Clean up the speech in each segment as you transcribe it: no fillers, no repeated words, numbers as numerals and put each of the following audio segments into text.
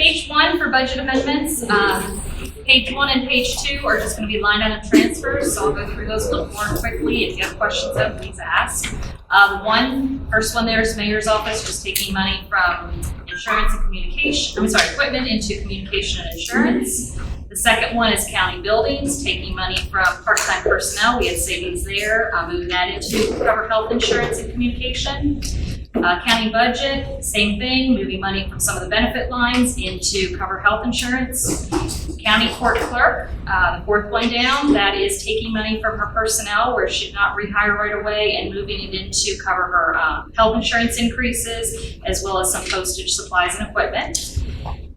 page 1 for budget amendments. Page 1 and page 2 are just going to be line item transfers, so I'll go through those a little more quickly. If you have questions, though, please ask. The first one there is Mayor's Office, just taking money from insurance and equipment into communication and insurance. The second one is County Buildings, taking money from part-time personnel. We had savings there, moving that into cover health insurance and communication. County budget, same thing, moving money from some of the benefit lines into cover health insurance. County court clerk, the fourth one down, that is taking money from her personnel where she did not rehire right away and moving it into cover her health insurance increases, as well as some postage, supplies, and equipment.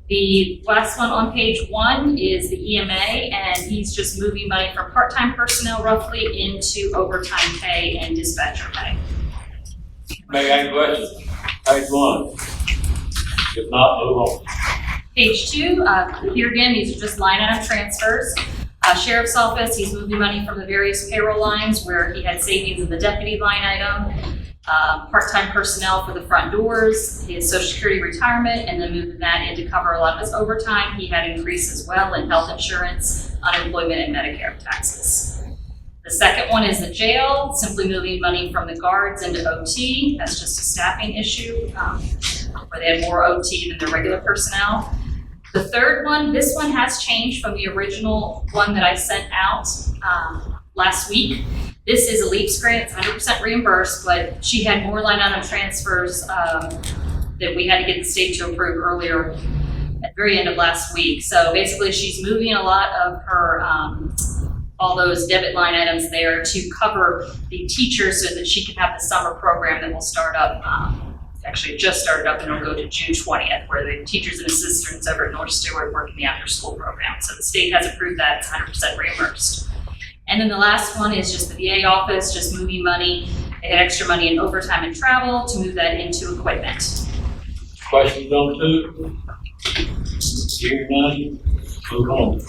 The last one on page 1 is the EMA, and he's just moving money from part-time personnel roughly into overtime pay and dispatcher pay. May I ask a question? Page 1. If not, move on. Page 2, here again, these are just line item transfers. Sheriff's Office, he's moving money from the various payroll lines where he had savings in the deputy line item, part-time personnel for the front doors, his Social Security retirement, and then moving that in to cover a lot of his overtime. He had increase as well in health insurance, unemployment, and Medicare taxes. The second one is the jail, simply moving money from the guards into OT. That's just a staffing issue where they had more OT than their regular personnel. The third one, this one has changed from the original one that I sent out last week. This is a LEAPS grant, it's 100% reimbursed, but she had more line item transfers that we had to get the state to approve earlier at the very end of last week. So basically she's moving a lot of her all those debit line items there to cover the teachers so that she can have the summer program that will start up. Actually, it just started up and it'll go to June 20th, where the teachers and assistants over at North Stewart work in the after school program. So the state has approved that, it's 100% reimbursed. And then the last one is just the VA office, just moving money. They had extra money in overtime and travel to move that into equipment. Questions on 2? Hearing none, move on.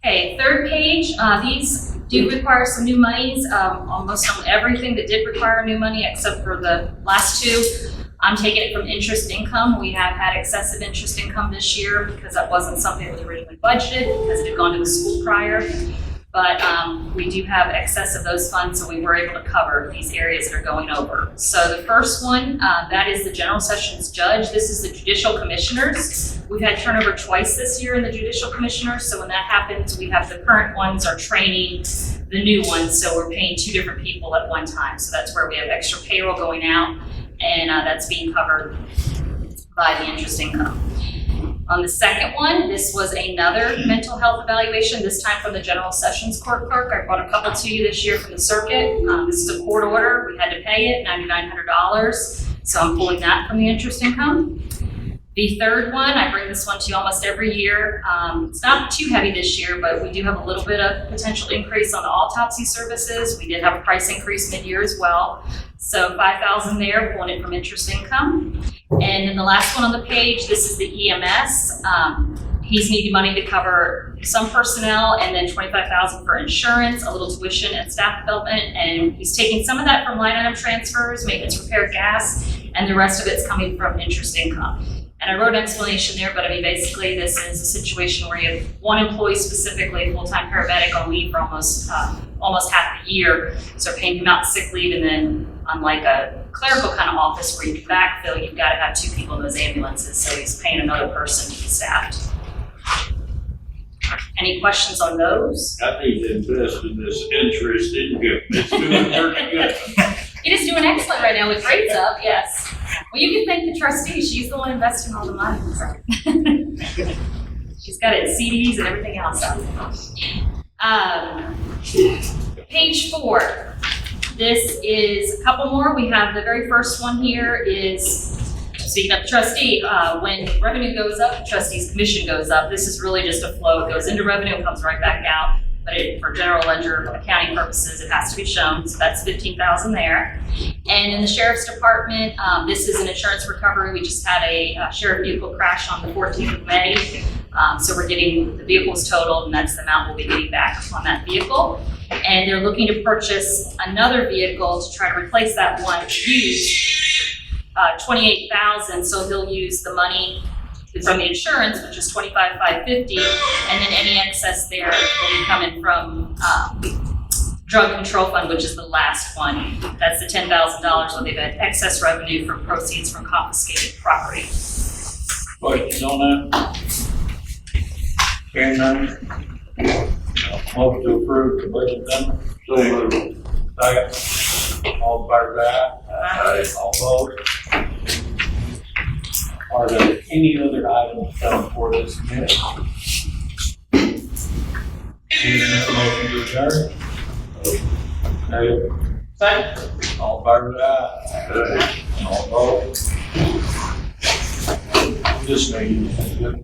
Okay, third page, these do require some new monies, almost on everything that did require new money except for the last 2. I'm taking it from interest income. We have had excessive interest income this year because that wasn't something that was originally budgeted because it had gone to the school prior. But we do have excess of those funds, so we were able to cover these areas that are going over. So the first one, that is the General Sessions Judge. This is the Judicial Commissioners. We've had turnover twice this year in the Judicial Commissioners, so when that happens, we have the current ones are training the new ones, so we're paying 2 different people at one time. So that's where we have extra payroll going out, and that's being covered by the interest income. On the second one, this was another mental health evaluation, this time from the General Sessions Court clerk. I brought a couple to you this year from the circuit. This is a court order. We had to pay it, $9,900. So I'm pulling that from the interest income. The third one, I bring this one to you almost every year. It's not too heavy this year, but we do have a little bit of potential increase on the autopsy services. We did have a price increase mid-year as well. So $5,000 there, pulling it from interest income. And then the last one on the page, this is the EMS. He's needing money to cover some personnel and then $25,000 for insurance, a little tuition and staff development. And he's taking some of that from line item transfers, maintenance, repair, gas, and the rest of it's coming from interest income. And I wrote an explanation there, but I mean, basically this is a situation where you have one employee specifically, a full-time paramedic on leave for almost half the year. So paying him out sick leave, and then unlike a clerical kind of office where you can backfill, you've got to have 2 people in those ambulances. So he's paying another person to be staffed. Any questions on those? I need to invest in this interest income. It's doing pretty good. It is doing excellent right now with rates up, yes. Well, you can thank the trustee. She's the one investing all the money. She's got it in CDs and everything else. Page 4. This is a couple more. We have the very first one here is, speaking of the trustee, when revenue goes up, the trustee's commission goes up. This is really just a flow. It goes into revenue and comes right back out. But for general ledger accounting purposes, it has to be shown. So that's $15,000 there. And in the sheriff's department, this is an insurance recovery. We just had a sheriff vehicle crash on the 14th of May. So we're getting the vehicles totaled, and that's the amount we'll be getting back on that vehicle. And they're looking to purchase another vehicle to try to replace that one used, $28,000. So he'll use the money from the insurance, which is $25,550, and then any excess there will be coming from drug control fund, which is the last one. That's the $10,000 where they've had excess revenue from proceeds from confiscated property. Questions on that? Hearing none? Motion to approve the budget amendment. Second. All in favor, aye. All opposed? Are there any other items coming for this minute? Hearing none, motion to adjourn. Second. All in favor, aye. All opposed? This meeting is good.